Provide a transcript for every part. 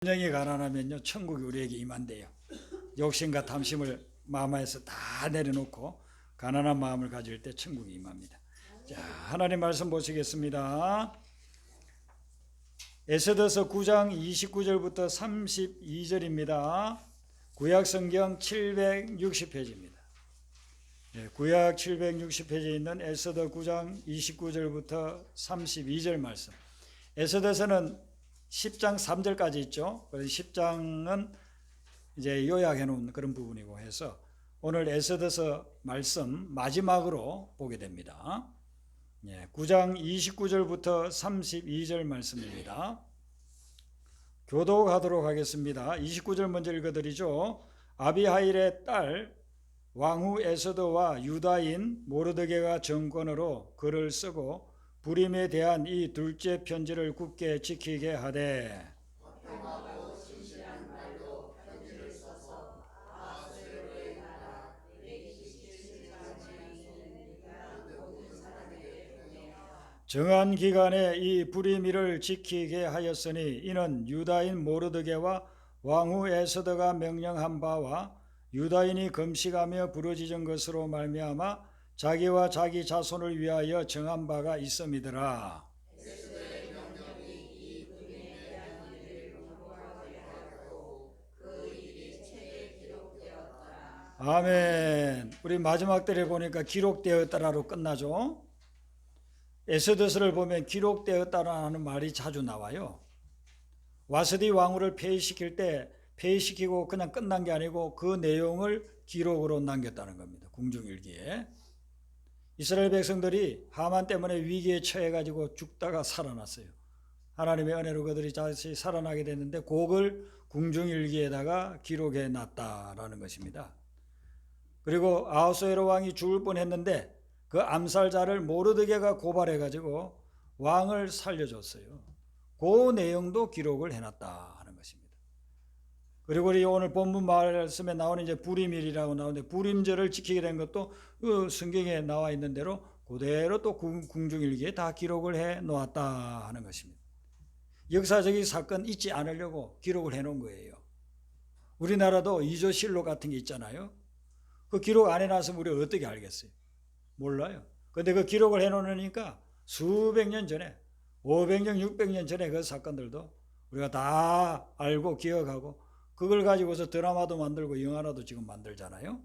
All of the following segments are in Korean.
진정이 가난하면요 천국이 우리에게 임한대요. 욕심과 탐심을 마음에서 다 내려놓고 가난한 마음을 가질 때 천국이 임합니다. 자, 하나님 말씀 보시겠습니다. 에스더서 9장 29절부터 32절입니다. 구약 성경 760페이지입니다. 구약 760페이지에 있는 에스더 9장 29절부터 32절 말씀. 에스더서는 10장 3절까지 있죠. 그래서 10장은 이제 요약해 놓은 그런 부분이고 해서 오늘 에스더서 말씀 마지막으로 보게 됩니다. 9장 29절부터 32절 말씀입니다. 교독하도록 하겠습니다. 29절 먼저 읽어드리죠. 아비하일의 딸 왕후 에스더와 유다인 모르드게가 정권으로 글을 쓰고 불임에 대한 이 둘째 편지를 굳게 지키게 하되 정한 기간에 이 불임일을 지키게 하였으니 이는 유다인 모르드게와 왕후 에스더가 명령한 바와 유다인이 금식하며 부르짖은 것으로 말미암아 자기와 자기 자손을 위하여 정한 바가 있음이더라. 아멘. 우리 마지막 때에 보니까 기록되었다라로 끝나죠. 에스더서를 보면 기록되었다라는 말이 자주 나와요. 와스디 왕후를 폐위시킬 때 폐위시키고 그냥 끝난 게 아니고 그 내용을 기록으로 남겼다는 겁니다. 궁중일기에. 이스라엘 백성들이 하만 때문에 위기에 처해가지고 죽다가 살아났어요. 하나님의 은혜로 그들이 다시 살아나게 됐는데 그걸 궁중일기에다가 기록해 놨다라는 것입니다. 그리고 아하수에로 왕이 죽을 뻔했는데 그 암살자를 모르드게가 고발해가지고 왕을 살려줬어요. 그 내용도 기록을 해놨다 하는 것입니다. 그리고 우리 오늘 본문 말씀에 나오는 이제 불임일이라고 나오는데 불임절을 지키게 된 것도 그 성경에 나와 있는 대로 그대로 또 궁중일기에 다 기록을 해 놓았다 하는 것입니다. 역사적인 사건 잊지 않으려고 기록을 해 놓은 거예요. 우리나라도 이조실록 같은 게 있잖아요. 그 기록 안 해놨으면 우리가 어떻게 알겠어요? 몰라요. 근데 그 기록을 해놓으니까 수백 년 전에 500년 600년 전에 그 사건들도 우리가 다 알고 기억하고 그걸 가지고서 드라마도 만들고 영화도 지금 만들잖아요.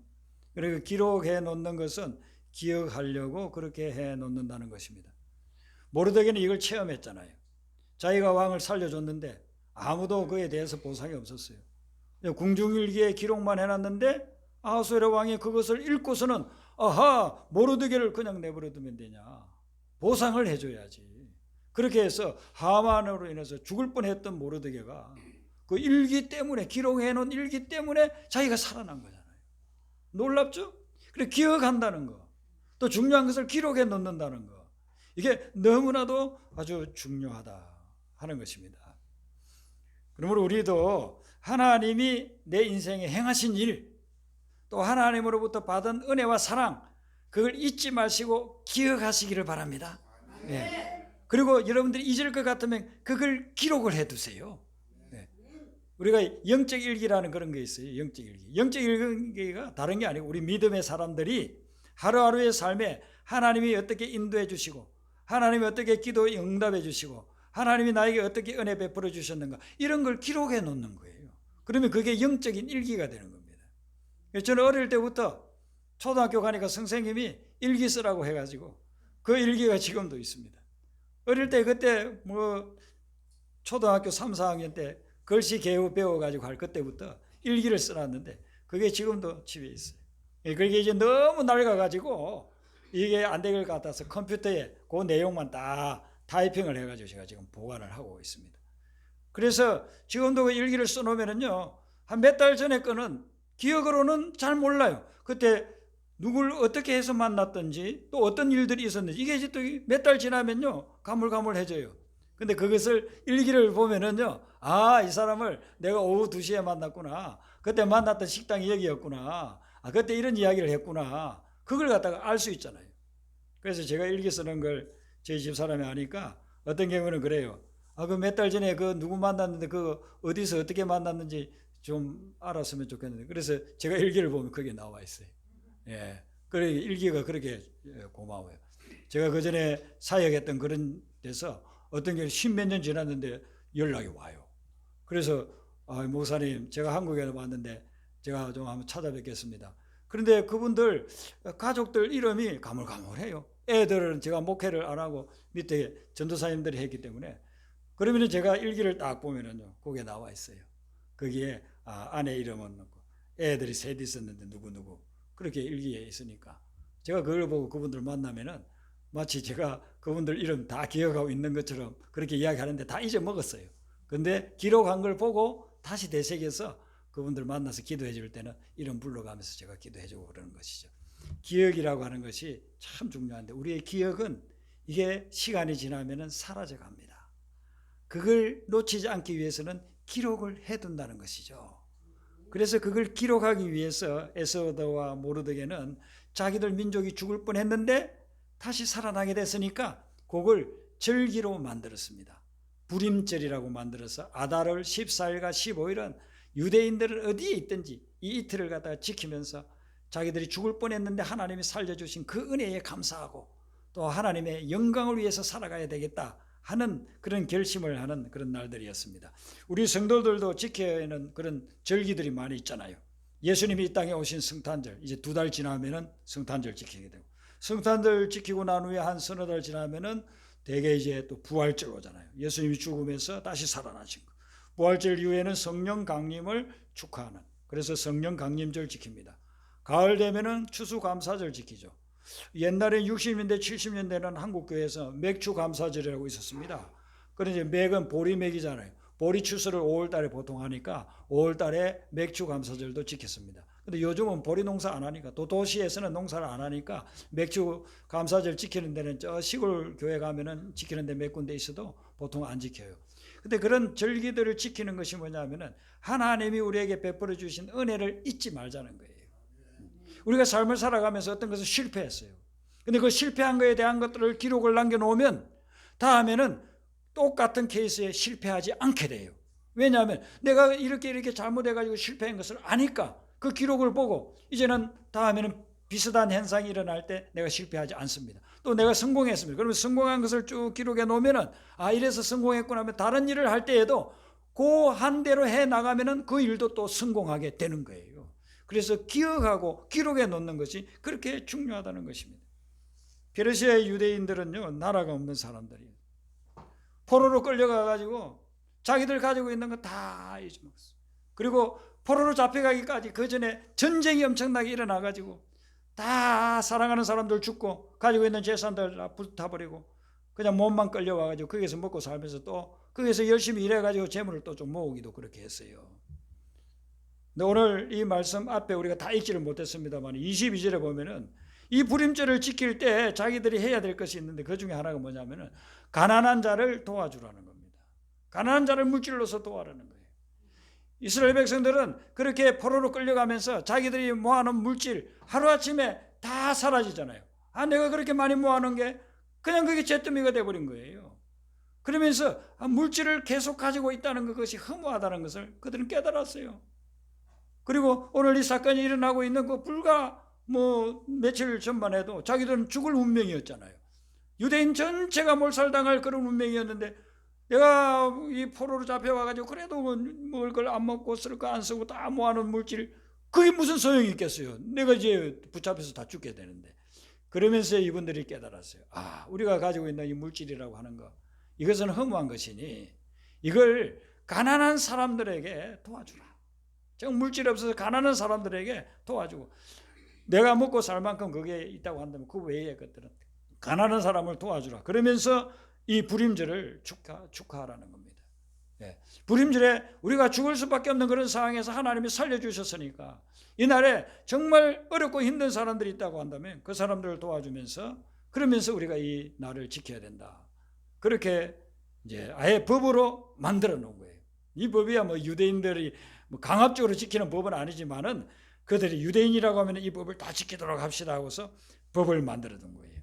그러니까 기록해 놓는 것은 기억하려고 그렇게 해 놓는다는 것입니다. 모르드게는 이걸 체험했잖아요. 자기가 왕을 살려줬는데 아무도 그에 대해서 보상이 없었어요. 궁중일기에 기록만 해놨는데 아하수에로 왕이 그것을 읽고서는 아하, 모르드게를 그냥 내버려두면 되냐, 보상을 해줘야지. 그렇게 해서 하만으로 인해서 죽을 뻔했던 모르드게가 그 일기 때문에, 기록해놓은 일기 때문에 자기가 살아난 거잖아요. 놀랍죠? 그래, 기억한다는 거, 또 중요한 것을 기록해 놓는다는 거, 이게 너무나도 아주 중요하다 하는 것입니다. 그러므로 우리도 하나님이 내 인생에 행하신 일, 또 하나님으로부터 받은 은혜와 사랑, 그걸 잊지 마시고 기억하시기를 바랍니다. 네. 그리고 여러분들이 잊을 것 같으면 그걸 기록을 해두세요. 네. 우리가 영적 일기라는 그런 게 있어요. 영적 일기. 영적 일기가 다른 게 아니고 우리 믿음의 사람들이 하루하루의 삶에 하나님이 어떻게 인도해 주시고, 하나님이 어떻게 기도에 응답해 주시고, 하나님이 나에게 어떻게 은혜 베풀어 주셨는가, 이런 걸 기록해 놓는 거예요. 그러면 그게 영적인 일기가 되는 겁니다. 저는 어릴 때부터 초등학교 가니까 선생님이 일기 쓰라고 해가지고 그 일기가 지금도 있습니다. 어릴 때 그때 뭐 초등학교 3, 4학년 때 글씨 개요 배워가지고 할 그때부터 일기를 써놨는데 그게 지금도 집에 있어요. 그게 이제 너무 낡아가지고 이게 안 될 것 같아서 컴퓨터에 그 내용만 다 타이핑을 해가지고 제가 지금 보관을 하고 있습니다. 그래서 지금도 그 일기를 써놓으면요, 한 몇 달 전에 거는 기억으로는 잘 몰라요. 그때 누굴 어떻게 해서 만났던지 또 어떤 일들이 있었는지 이게 이제 또 몇 달 지나면요 가물가물해져요. 근데 그것을 일기를 보면은요, 아, 이 사람을 내가 오후 2시에 만났구나, 그때 만났던 식당이 여기였구나, 아, 그때 이런 이야기를 했구나, 그걸 갖다가 알 수 있잖아요. 그래서 제가 일기 쓰는 걸 저희 집 사람이 아니까 어떤 경우는 그래요. 그 몇 달 전에 그 누구 만났는데 그 어디서 어떻게 만났는지 좀 알았으면 좋겠는데, 그래서 제가 일기를 보면 그게 나와 있어요. 예. 그래, 일기가 그렇게 고마워요. 제가 그 전에 사역했던 그런 데서 어떤 게 10몇 년 지났는데 연락이 와요. 그래서 목사님, 제가 한국에 왔는데 제가 좀 한번 찾아뵙겠습니다. 그런데 그분들 가족들 이름이 가물가물해요. 애들은 제가 목회를 안 하고 밑에 전도사님들이 했기 때문에, 그러면 제가 일기를 딱 보면은요, 거기에 나와 있어요. 거기에 아내 이름은 넣고 애들이 셋 있었는데 누구누구 그렇게 일기에 있으니까, 제가 그걸 보고 그분들 만나면은 마치 제가 그분들 이름 다 기억하고 있는 것처럼 그렇게 이야기하는데 다 잊어먹었어요. 근데 기록한 걸 보고 다시 되새겨서 그분들 만나서 기도해 줄 때는 이름 불러가면서 제가 기도해 주고 그러는 것이죠. 기억이라고 하는 것이 참 중요한데, 우리의 기억은 이게 시간이 지나면은 사라져 갑니다. 그걸 놓치지 않기 위해서는 기록을 해둔다는 것이죠. 그래서 그걸 기록하기 위해서 에스더와 모르드게는 자기들 민족이 죽을 뻔했는데 다시 살아나게 됐으니까 그걸 절기로 만들었습니다. 불임절이라고 만들어서 아달월 14일과 15일은 유대인들은 어디에 있든지 이 이틀을 갖다가 지키면서 자기들이 죽을 뻔했는데 하나님이 살려주신 그 은혜에 감사하고 또 하나님의 영광을 위해서 살아가야 되겠다 하는 그런 결심을 하는 그런 날들이었습니다. 우리 성도들도 지켜야 하는 그런 절기들이 많이 있잖아요. 예수님이 이 땅에 오신 성탄절, 이제 2달 지나면은 성탄절 지키게 되고, 성탄절 지키고 난 후에 한 서너 달 지나면은 대개 이제 또 부활절 오잖아요. 예수님이 죽으면서 다시 살아나신 거. 부활절 이후에는 성령 강림을 축하하는, 그래서 성령 강림절 지킵니다. 가을 되면은 추수감사절 지키죠. 옛날에 60년대 70년대는 한국교회에서 맥추감사절이라고 있었습니다. 그런데 맥은 보리맥이잖아요. 보리 추수를 5월달에 보통 하니까 5월달에 맥추감사절도 지켰습니다. 근데 요즘은 보리 농사 안 하니까, 또 도시에서는 농사를 안 하니까 맥추감사절 지키는 데는 저 시골 교회 가면은 지키는 데 몇 군데 있어도 보통 안 지켜요. 근데 그런 절기들을 지키는 것이 뭐냐면은 하나님이 우리에게 베풀어 주신 은혜를 잊지 말자는 거예요. 우리가 삶을 살아가면서 어떤 것을 실패했어요. 근데 그 실패한 것에 대한 것들을 기록을 남겨놓으면 다음에는 똑같은 케이스에 실패하지 않게 돼요. 왜냐하면 내가 이렇게 잘못해가지고 실패한 것을 아니까 그 기록을 보고 이제는 다음에는 비슷한 현상이 일어날 때 내가 실패하지 않습니다. 또 내가 성공했습니다. 그러면 성공한 것을 쭉 기록해 놓으면은 이래서 성공했구나 하면 다른 일을 할 때에도 그 한 대로 해 나가면은 그 일도 또 성공하게 되는 거예요. 그래서 기억하고 기록해 놓는 것이 그렇게 중요하다는 것입니다. 페르시아의 유대인들은요, 나라가 없는 사람들이에요. 포로로 끌려가가지고 자기들 가지고 있는 거 다 잊어먹었어요. 그리고 포로로 잡혀가기까지 그 전에 전쟁이 엄청나게 일어나가지고 다 사랑하는 사람들 죽고 가지고 있는 재산들 다 불타버리고 그냥 몸만 끌려와가지고 거기서 먹고 살면서 또 거기서 열심히 일해가지고 재물을 또 좀 모으기도 그렇게 했어요. 근데 오늘 이 말씀 앞에 우리가 다 읽지를 못했습니다만 22절에 보면은 이 불임절을 지킬 때 자기들이 해야 될 것이 있는데 그 중에 하나가 뭐냐면은 가난한 자를 도와주라는 겁니다. 가난한 자를 물질로서 도와라는 거예요. 이스라엘 백성들은 그렇게 포로로 끌려가면서 자기들이 모아놓은 물질 하루아침에 다 사라지잖아요. 내가 그렇게 많이 모아놓은 게 그냥 그게 잿더미가 돼버린 거예요. 그러면서 물질을 계속 가지고 있다는 것이 허무하다는 것을 그들은 깨달았어요. 그리고 오늘 이 사건이 일어나고 있는 그 불과 며칠 전만 해도 자기들은 죽을 운명이었잖아요. 유대인 전체가 몰살당할 그런 운명이었는데 내가 이 포로로 잡혀와가지고 그래도 먹을 걸 안 먹고 쓸 거 안 쓰고 다 모아놓은 물질, 그게 무슨 소용이 있겠어요. 내가 이제 붙잡혀서 다 죽게 되는데. 그러면서 이분들이 깨달았어요. 우리가 가지고 있는 이 물질이라고 하는 거, 이것은 허무한 것이니 이걸 가난한 사람들에게 도와주라. 정 물질 없어서 가난한 사람들에게 도와주고, 내가 먹고 살 만큼 그게 있다고 한다면 그 외의 것들은 가난한 사람을 도와주라. 그러면서 이 불임절을 축하하라는 겁니다. 불임절에 우리가 죽을 수밖에 없는 그런 상황에서 하나님이 살려주셨으니까 이날에 정말 어렵고 힘든 사람들이 있다고 한다면 그 사람들을 도와주면서, 그러면서 우리가 이 날을 지켜야 된다. 그렇게 이제 아예 법으로 만들어 놓은 거예요. 이 법이야 유대인들이 강압적으로 지키는 법은 아니지만은 그들이 유대인이라고 하면 이 법을 다 지키도록 합시다 하고서 법을 만들어 둔 거예요.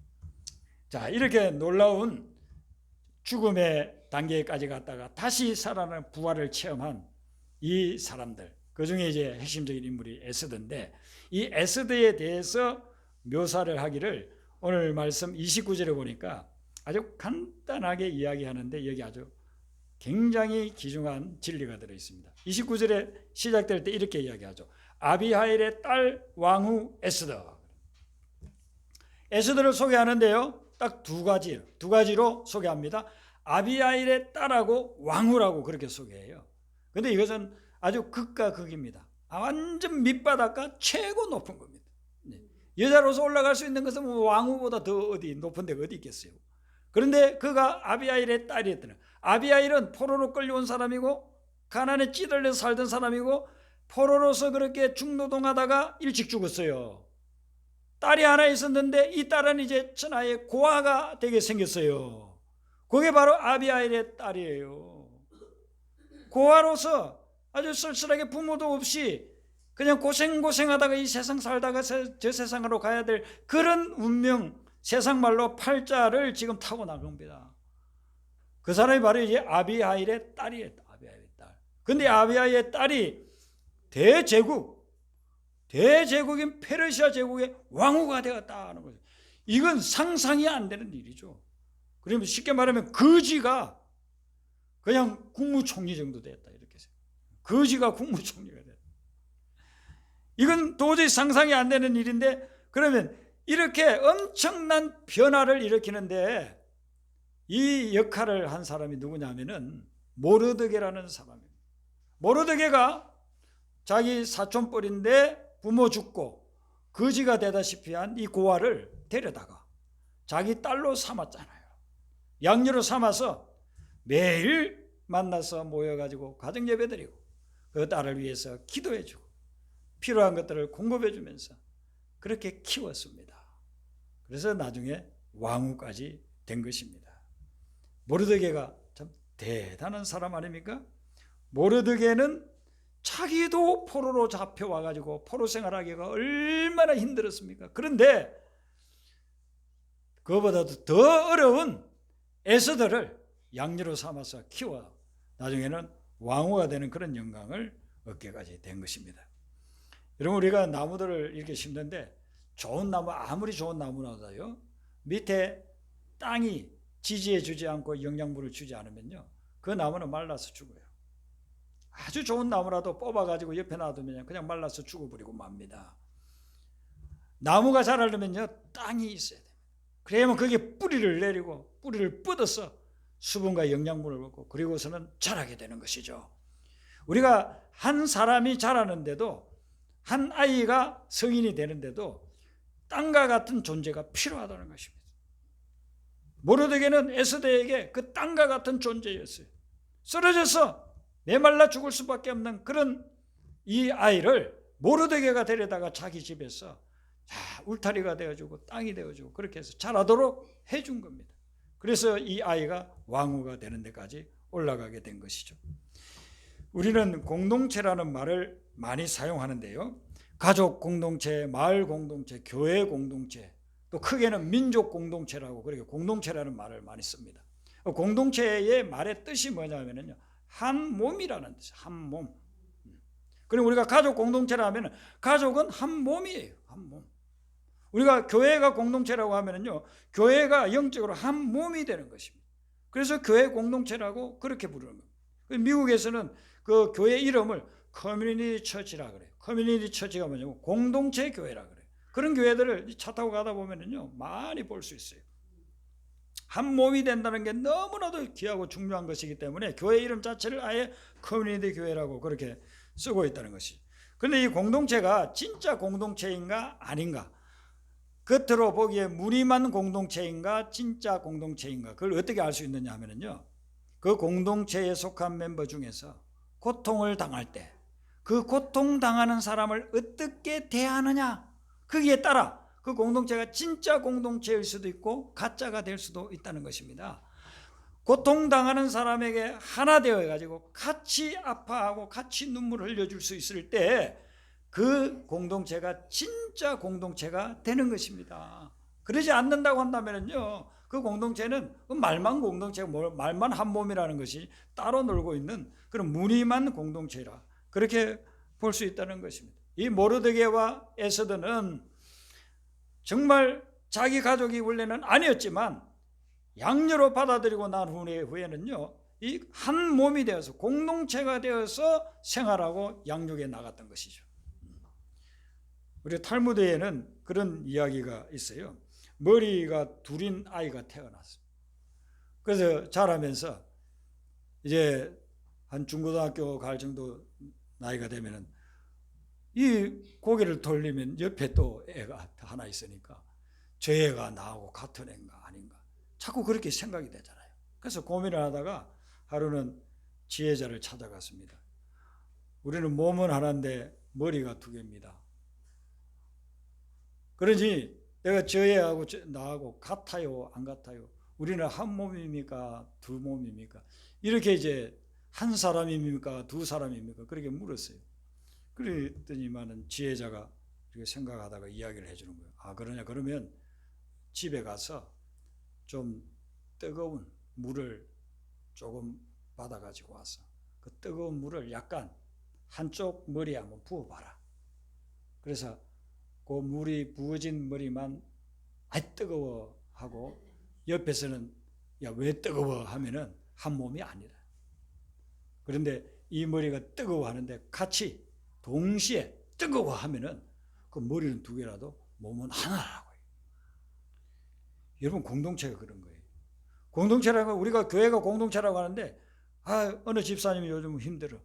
자, 이렇게 놀라운 죽음의 단계까지 갔다가 다시 살아나는 부활을 체험한 이 사람들, 그 중에 이제 핵심적인 인물이 에스더인데, 이 에스더에 대해서 묘사를 하기를 오늘 말씀 29절에 보니까 아주 간단하게 이야기하는데, 여기 아주 굉장히 귀중한 진리가 들어있습니다. 29절에 시작될 때 이렇게 이야기하죠. 아비하일의 딸 왕후 에스더. 에스더를 소개하는데요, 딱 두 가지로 소개합니다. 아비하일의 딸하고 왕후라고 그렇게 소개해요. 근데 이것은 아주 극과 극입니다. 완전 밑바닥과 최고 높은 겁니다. 여자로서 올라갈 수 있는 것은 왕후보다 더 어디 높은 데가 어디 있겠어요. 그런데 그가 아비하일의 딸이었더니, 아비하일은 포로로 끌려온 사람이고 가난에 찌들려 살던 사람이고 포로로서 그렇게 중노동하다가 일찍 죽었어요. 딸이 하나 있었는데 이 딸은 이제 천하의 고아가 되게 생겼어요. 그게 바로 아비하일의 딸이에요. 고아로서 아주 쓸쓸하게 부모도 없이 그냥 고생하다가 이 세상 살다가 저 세상으로 가야 될 그런 운명, 세상 말로 팔자를 지금 타고 나갑니다. 그 사람이 바로 이제 아비하일의 딸이에요. 아비하일의 딸. 근데 아비하일의 딸이 대제국인 페르시아 제국의 왕후가 되었다는 거죠. 이건 상상이 안 되는 일이죠. 그러면 쉽게 말하면 거지가 그냥 국무총리 정도 됐다, 이렇게 해서. 거지가 국무총리가 됐다. 이건 도저히 상상이 안 되는 일인데, 그러면 이렇게 엄청난 변화를 일으키는데 이 역할을 한 사람이 누구냐면은 모르드게라는 사람입니다. 모르드게가 자기 사촌뻘인데 부모 죽고 거지가 되다시피 한 이 고아를 데려다가 자기 딸로 삼았잖아요. 양녀로 삼아서 매일 만나서 모여가지고 가정 예배드리고 그 딸을 위해서 기도해주고 필요한 것들을 공급해주면서 그렇게 키웠습니다. 그래서 나중에 왕후까지 된 것입니다. 모르드게가 참 대단한 사람 아닙니까? 모르드게는 자기도 포로로 잡혀와가지고 포로 생활하기가 얼마나 힘들었습니까? 그런데 그거보다도 더 어려운 에스더를 양녀로 삼아서 키워 나중에는 왕후가 되는 그런 영광을 얻게까지 된 것입니다. 여러분, 우리가 나무들을 이렇게 심는데 좋은 나무, 아무리 좋은 나무라도요, 밑에 땅이 지지해 주지 않고 영양분을 주지 않으면요, 그 나무는 말라서 죽어요. 아주 좋은 나무라도 뽑아가지고 옆에 놔두면 그냥 말라서 죽어버리고 맙니다. 나무가 자라려면요, 땅이 있어야 돼요. 그래야만 거기에 뿌리를 내리고 뿌리를 뻗어서 수분과 영양분을 얻고 그리고서는 자라게 되는 것이죠. 우리가 한 사람이 자라는데도, 한 아이가 성인이 되는데도 땅과 같은 존재가 필요하다는 것입니다. 모르드게는 에스더에게 그 땅과 같은 존재였어요. 쓰러져서 메말라 죽을 수밖에 없는 그런 이 아이를 모르드게가 데려다가 자기 집에서 울타리가 되어주고 땅이 되어주고 그렇게 해서 자라도록 해준 겁니다. 그래서 이 아이가 왕후가 되는 데까지 올라가게 된 것이죠. 우리는 공동체라는 말을 많이 사용하는데요, 가족 공동체, 마을 공동체, 교회 공동체, 또 크게는 민족 공동체라고 그렇게 공동체라는 말을 많이 씁니다. 공동체의 말의 뜻이 뭐냐면요, 한 몸이라는 뜻이에요. 한 몸. 그리고 우리가 가족 공동체라 하면 가족은 한 몸이에요. 한 몸. 우리가 교회가 공동체라고 하면요, 교회가 영적으로 한 몸이 되는 것입니다. 그래서 교회 공동체라고 그렇게 부르는 겁니다. 미국에서는 그 교회 이름을 커뮤니티 처치라 그래요. 커뮤니티 처치가 뭐냐면 공동체 교회라 그래요. 그런 교회들을 차 타고 가다 보면요, 많이 볼 수 있어요. 한 몸이 된다는 게 너무나도 귀하고 중요한 것이기 때문에 교회 이름 자체를 아예 커뮤니티 교회라고 그렇게 쓰고 있다는 것이. 그런데 이 공동체가 진짜 공동체인가 아닌가, 겉으로 보기에 무림한 공동체인가 진짜 공동체인가, 그걸 어떻게 알 수 있느냐 하면요, 그 공동체에 속한 멤버 중에서 고통을 당할 때 그 고통당하는 사람을 어떻게 대하느냐, 거기에 따라 그 공동체가 진짜 공동체일 수도 있고 가짜가 될 수도 있다는 것입니다. 고통당하는 사람에게 하나 되어가지고 같이 아파하고 같이 눈물을 흘려줄 수 있을 때 그 공동체가 진짜 공동체가 되는 것입니다. 그러지 않는다고 한다면요, 그 공동체는 말만 공동체고 말만 한 몸이라는 것이 따로 놀고 있는 그런 무늬만 공동체라 그렇게 볼 수 있다는 것입니다. 이 모르드게와 에스더는 정말 자기 가족이 원래는 아니었지만 양녀로 받아들이고 난 후에는요, 이 한 몸이 되어서 공동체가 되어서 생활하고 양육에 나갔던 것이죠. 우리 탈무드에는 그런 이야기가 있어요. 머리가 둘인 아이가 태어났어요. 그래서 자라면서 이제 한 중고등학교 갈 정도 나이가 되면은 이 고개를 돌리면 옆에 또 애가 하나 있으니까 저 애가 나하고 같은 애인가 아닌가 자꾸 그렇게 생각이 되잖아요. 그래서 고민을 하다가 하루는 지혜자를 찾아갔습니다. 우리는 몸은 하나인데 머리가 두 개입니다. 그러니 내가 저 애하고 나하고 같아요 안 같아요? 우리는 한 몸입니까 두 몸입니까? 이렇게 이제 한 사람입니까 두 사람입니까? 그렇게 물었어요. 그랬더니만은 지혜자가 이렇게 생각하다가 이야기를 해주는 거예요. 아 그러냐 그러면 집에 가서 좀 뜨거운 물을 조금 받아가지고 와서 그 뜨거운 물을 약간 한쪽 머리에 한번 부어봐라. 그래서 그 물이 부어진 머리만 아 뜨거워 하고 옆에서는 야 왜 뜨거워 하면은 한 몸이 아니다. 그런데 이 머리가 뜨거워 하는데 같이 동시에 뜨거워 하면은 그 머리는 두 개라도 몸은 하나라고요. 여러분 공동체가 그런 거예요. 공동체라고 우리가 교회가 공동체라고 하는데 어느 집사님이 요즘 힘들어.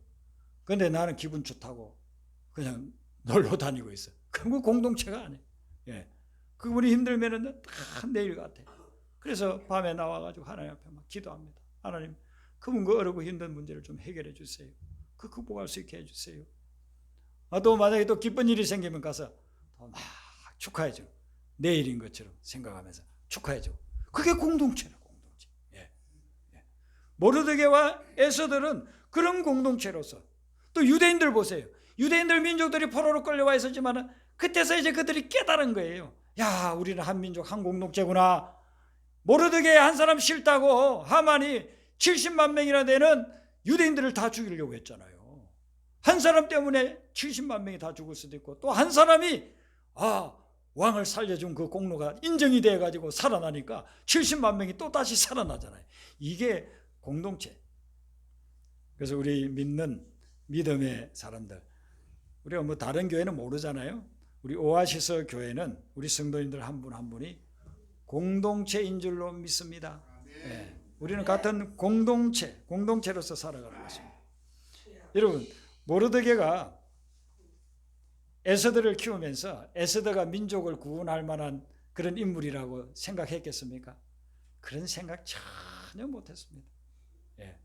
근데 나는 기분 좋다고 그냥 놀러 다니고 있어. 그건 공동체가 아니에요. 예. 그분이 힘들면은 다 내일 같아. 그래서 밤에 나와가지고 하나님 앞에 막 기도합니다. 하나님, 그분 그 어렵고 힘든 문제를 좀 해결해 주세요. 그 극복할 수 있게 해주세요. 또 만약에 또 기쁜 일이 생기면 가서 막 축하해줘. 내일인 것처럼 생각하면서 축하해줘. 그게 공동체라 공동체. 예. 예. 모르드게와 에스더는 그런 공동체로서 또 유대인들 보세요. 유대인들 민족들이 포로로 끌려와 있었지만 그때서 이제 그들이 깨달은 거예요. 야, 우리는 한 민족 한 공동체구나. 모르드게 한 사람 싫다고 하만이 70만 명이나 되는 유대인들을 다 죽이려고 했잖아요. 한 사람 때문에 70만 명이 다 죽을 수도 있고 또 한 사람이 왕을 살려준 그 공로가 인정이 돼가지고 살아나니까 70만 명이 또 다시 살아나잖아요. 이게 공동체. 그래서 우리 믿는 믿음의 사람들, 우리가 뭐 다른 교회는 모르잖아요. 우리 오아시스 교회는 우리 성도님들 한 분 한 분이 공동체인 줄로 믿습니다. 네. 우리는 같은 공동체로서 살아가는 것입니다. 여러분, 모르드게가 에스더를 키우면서 에스더가 민족을 구원할 만한 그런 인물이라고 생각했겠습니까? 그런 생각 전혀 못했습니다. 예.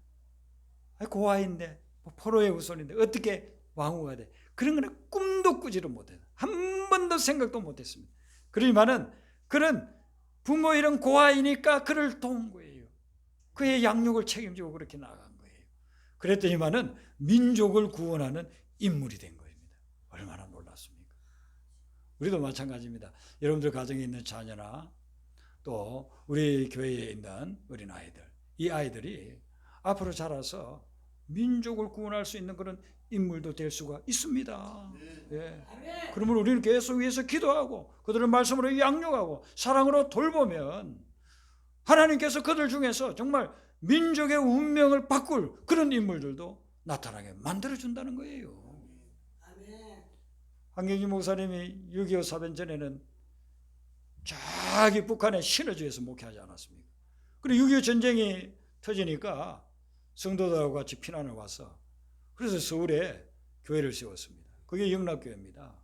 고아인데 포로의 후손인데 어떻게 왕후가 돼? 그런 거는 꿈도 꾸지를 못해요. 한 번도 생각도 못했습니다. 그러지만은 그런 부모 이런 고아이니까 그를 도운 거예요. 그의 양육을 책임지고 그렇게 나간 거예요. 그랬더니만은 민족을 구원하는 인물이 된 겁니다. 얼마나 놀랐습니까? 우리도 마찬가지입니다. 여러분들 가정에 있는 자녀나 또 우리 교회에 있는 어린아이들, 이 아이들이 앞으로 자라서 민족을 구원할 수 있는 그런 인물도 될 수가 있습니다. 예. 그러면 우리는 계속 위해서 기도하고 그들을 말씀으로 양육하고 사랑으로 돌보면 하나님께서 그들 중에서 정말 민족의 운명을 바꿀 그런 인물들도 나타나게 만들어준다는 거예요. 한경지 목사님이 6.25 사변 전에는 저기 북한의 신의주에서 목회하지 않았습니까? 그리고 6.25 전쟁이 터지니까 성도들하고 같이 피난을 와서 그래서 서울에 교회를 세웠습니다. 그게 영락교회입니다.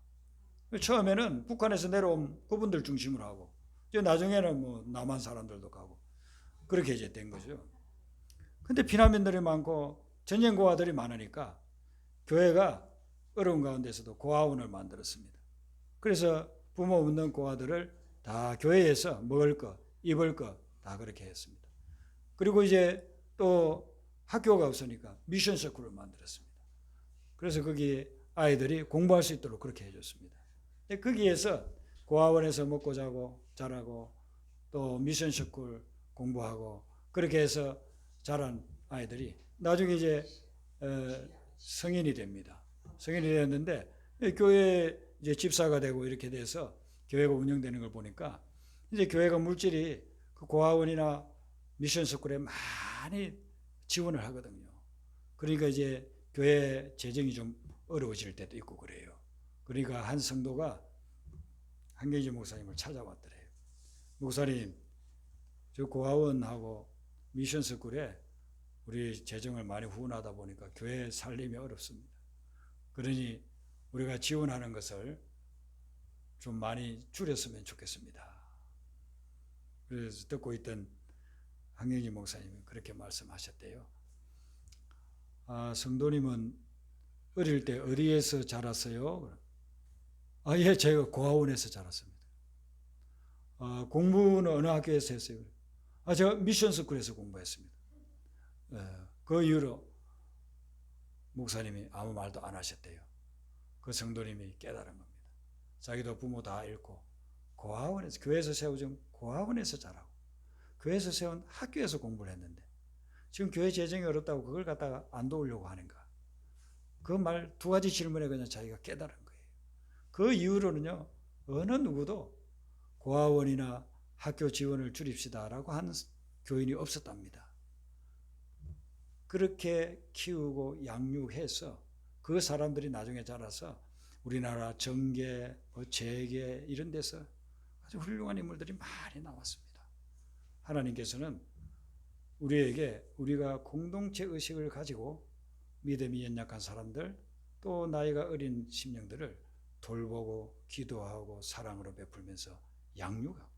처음에는 북한에서 내려온 그분들 중심으로 하고 이제 나중에는 뭐 남한 사람들도 가고 그렇게 이제 된 거죠. 근데 피난민들이 많고 전쟁 고아들이 많으니까 교회가 어려운 가운데서도 고아원을 만들었습니다. 그래서 부모 없는 고아들을 다 교회에서 먹을 것, 입을 것 다 그렇게 했습니다. 그리고 이제 또 학교가 없으니까 미션 스쿨을 만들었습니다. 그래서 거기 아이들이 공부할 수 있도록 그렇게 해줬습니다. 거기에서 고아원에서 먹고 자고 자라고 또 미션스쿨 공부하고 그렇게 해서 자란 아이들이 나중에 이제 성인이 됩니다. 성인이 됐는데 교회 이제 집사가 되고 이렇게 돼서 교회가 운영되는 걸 보니까 이제 교회가 물질이 그 고아원이나 미션스쿨에 많이 지원을 하거든요. 그러니까 이제 교회 재정이 좀 어려워질 때도 있고 그래요. 그러니까 한 성도가 한경지 목사님을 찾아왔더래요. 목사님, 저 고아원하고 미션스쿨에 우리 재정을 많이 후원하다 보니까 교회 살림이 어렵습니다. 그러니 우리가 지원하는 것을 좀 많이 줄였으면 좋겠습니다. 그래서 듣고 있던 한경지 목사님이 그렇게 말씀하셨대요. 성도님은 어릴 때 어디에서 자랐어요? 예, 제가 고아원에서 자랐습니다. 공부는 어느 학교에서 했어요? 제가 미션스쿨에서 공부했습니다. 그 이후로 목사님이 아무 말도 안 하셨대요. 그 성도님이 깨달은 겁니다. 자기도 부모 다 잃고 고아원에서, 교회에서 세워진 고아원에서 자라고 교회에서 세운 학교에서 공부를 했는데 지금 교회 재정이 어렵다고 그걸 갖다가 안 도우려고 하는가? 그 말 두 가지 질문에 그냥 자기가 깨달은 거예요. 그 이후로는요, 어느 누구도 고아원이나 학교 지원을 줄입시다라고 하는 교인이 없었답니다. 그렇게 키우고 양육해서 그 사람들이 나중에 자라서 우리나라 정계, 재계 이런 데서 아주 훌륭한 인물들이 많이 나왔습니다. 하나님께서는 우리에게 우리가 공동체 의식을 가지고 믿음이 연약한 사람들 또 나이가 어린 심령들을 돌보고 기도하고 사랑으로 베풀면서 양육하고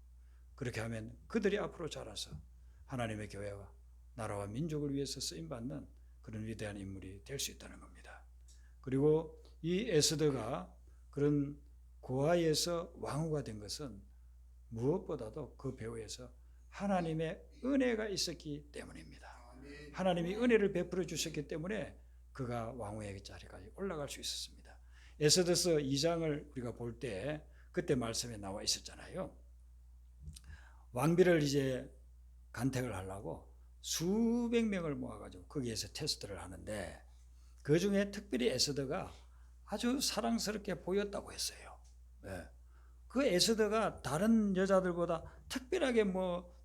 그렇게 하면 그들이 앞으로 자라서 하나님의 교회와 나라와 민족을 위해서 쓰임받는 그런 위대한 인물이 될 수 있다는 겁니다. 그리고 이 에스더가 그런 고아에서 왕후가 된 것은 무엇보다도 그 배후에서 하나님의 은혜가 있었기 때문입니다. 하나님이 은혜를 베풀어 주셨기 때문에 그가 왕후의 자리까지 올라갈 수 있었습니다. 에스더서 2장을 우리가 볼 때 그때 말씀에 나와 있었잖아요. 왕비를 이제 간택을 하려고 수백 명을 모아가지고 거기에서 테스트를 하는데 그 중에 특별히 에스더가 아주 사랑스럽게 보였다고 했어요. 그 에스더가 다른 여자들보다 특별하게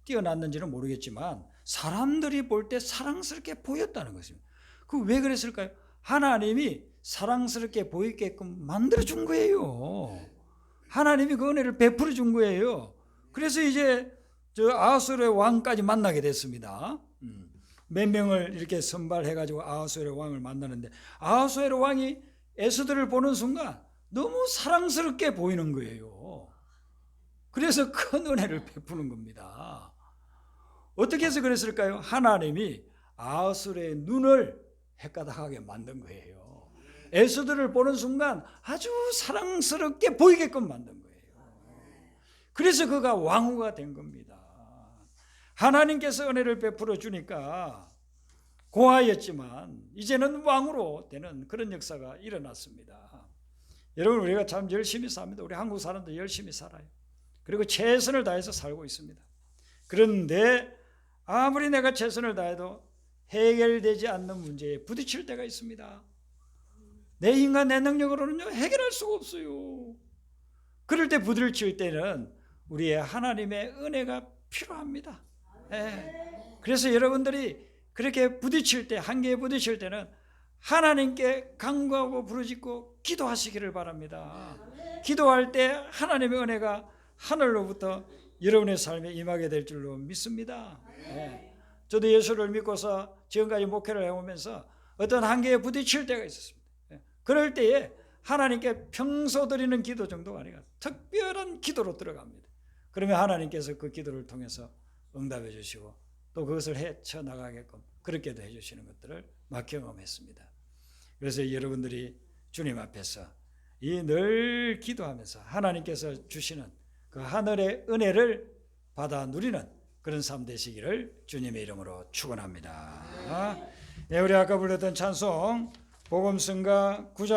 뛰어났는지는 모르겠지만 사람들이 볼 때 사랑스럽게 보였다는 것입니다. 그 왜 그랬을까요? 하나님이 사랑스럽게 보이게끔 만들어 준 거예요. 하나님이 그 은혜를 베풀어 준 거예요. 그래서 이제 저 아하수르의 왕까지 만나게 됐습니다. 몇 명을 이렇게 선발해가지고 아하수르의 왕을 만나는데 아하수르의 왕이 에스더를 보는 순간 너무 사랑스럽게 보이는 거예요. 그래서 큰 은혜를 베푸는 겁니다. 어떻게 해서 그랬을까요? 하나님이 아하수르의 눈을 헷가닥하게 만든 거예요. 에스더를 보는 순간 아주 사랑스럽게 보이게끔 만든 거예요. 그래서 그가 왕후가 된 겁니다. 하나님께서 은혜를 베풀어 주니까 고아였지만 이제는 왕으로 되는 그런 역사가 일어났습니다. 여러분, 우리가 참 열심히 삽니다. 우리 한국 사람들 열심히 살아요. 그리고 최선을 다해서 살고 있습니다. 그런데 아무리 내가 최선을 다해도 해결되지 않는 문제에 부딪힐 때가 있습니다. 내 힘과 내 능력으로는요 해결할 수가 없어요. 그럴 때 부딪힐 때는 우리의 하나님의 은혜가 필요합니다. 그래서 여러분들이 그렇게 부딪힐 때, 한계에 부딪힐 때는 하나님께 간구하고 부르짖고 기도하시기를 바랍니다. 기도할 때 하나님의 은혜가 하늘로부터 여러분의 삶에 임하게 될 줄로 믿습니다. 저도 예수를 믿고서 지금까지 목회를 해오면서 어떤 한계에 부딪힐 때가 있었습니다. 그럴 때에 하나님께 평소 드리는 기도 정도가 아니라 특별한 기도로 들어갑니다. 그러면 하나님께서 그 기도를 통해서 응답해 주시고 또 그것을 헤쳐나가게끔 그렇게도 해주시는 것들을 막 경험했습니다. 그래서 여러분들이 주님 앞에서 이 늘 기도하면서 하나님께서 주시는 그 하늘의 은혜를 받아 누리는 그런 삶 되시기를 주님의 이름으로 축원합니다. 우리 아까 불렀던 찬송 복음성가 9장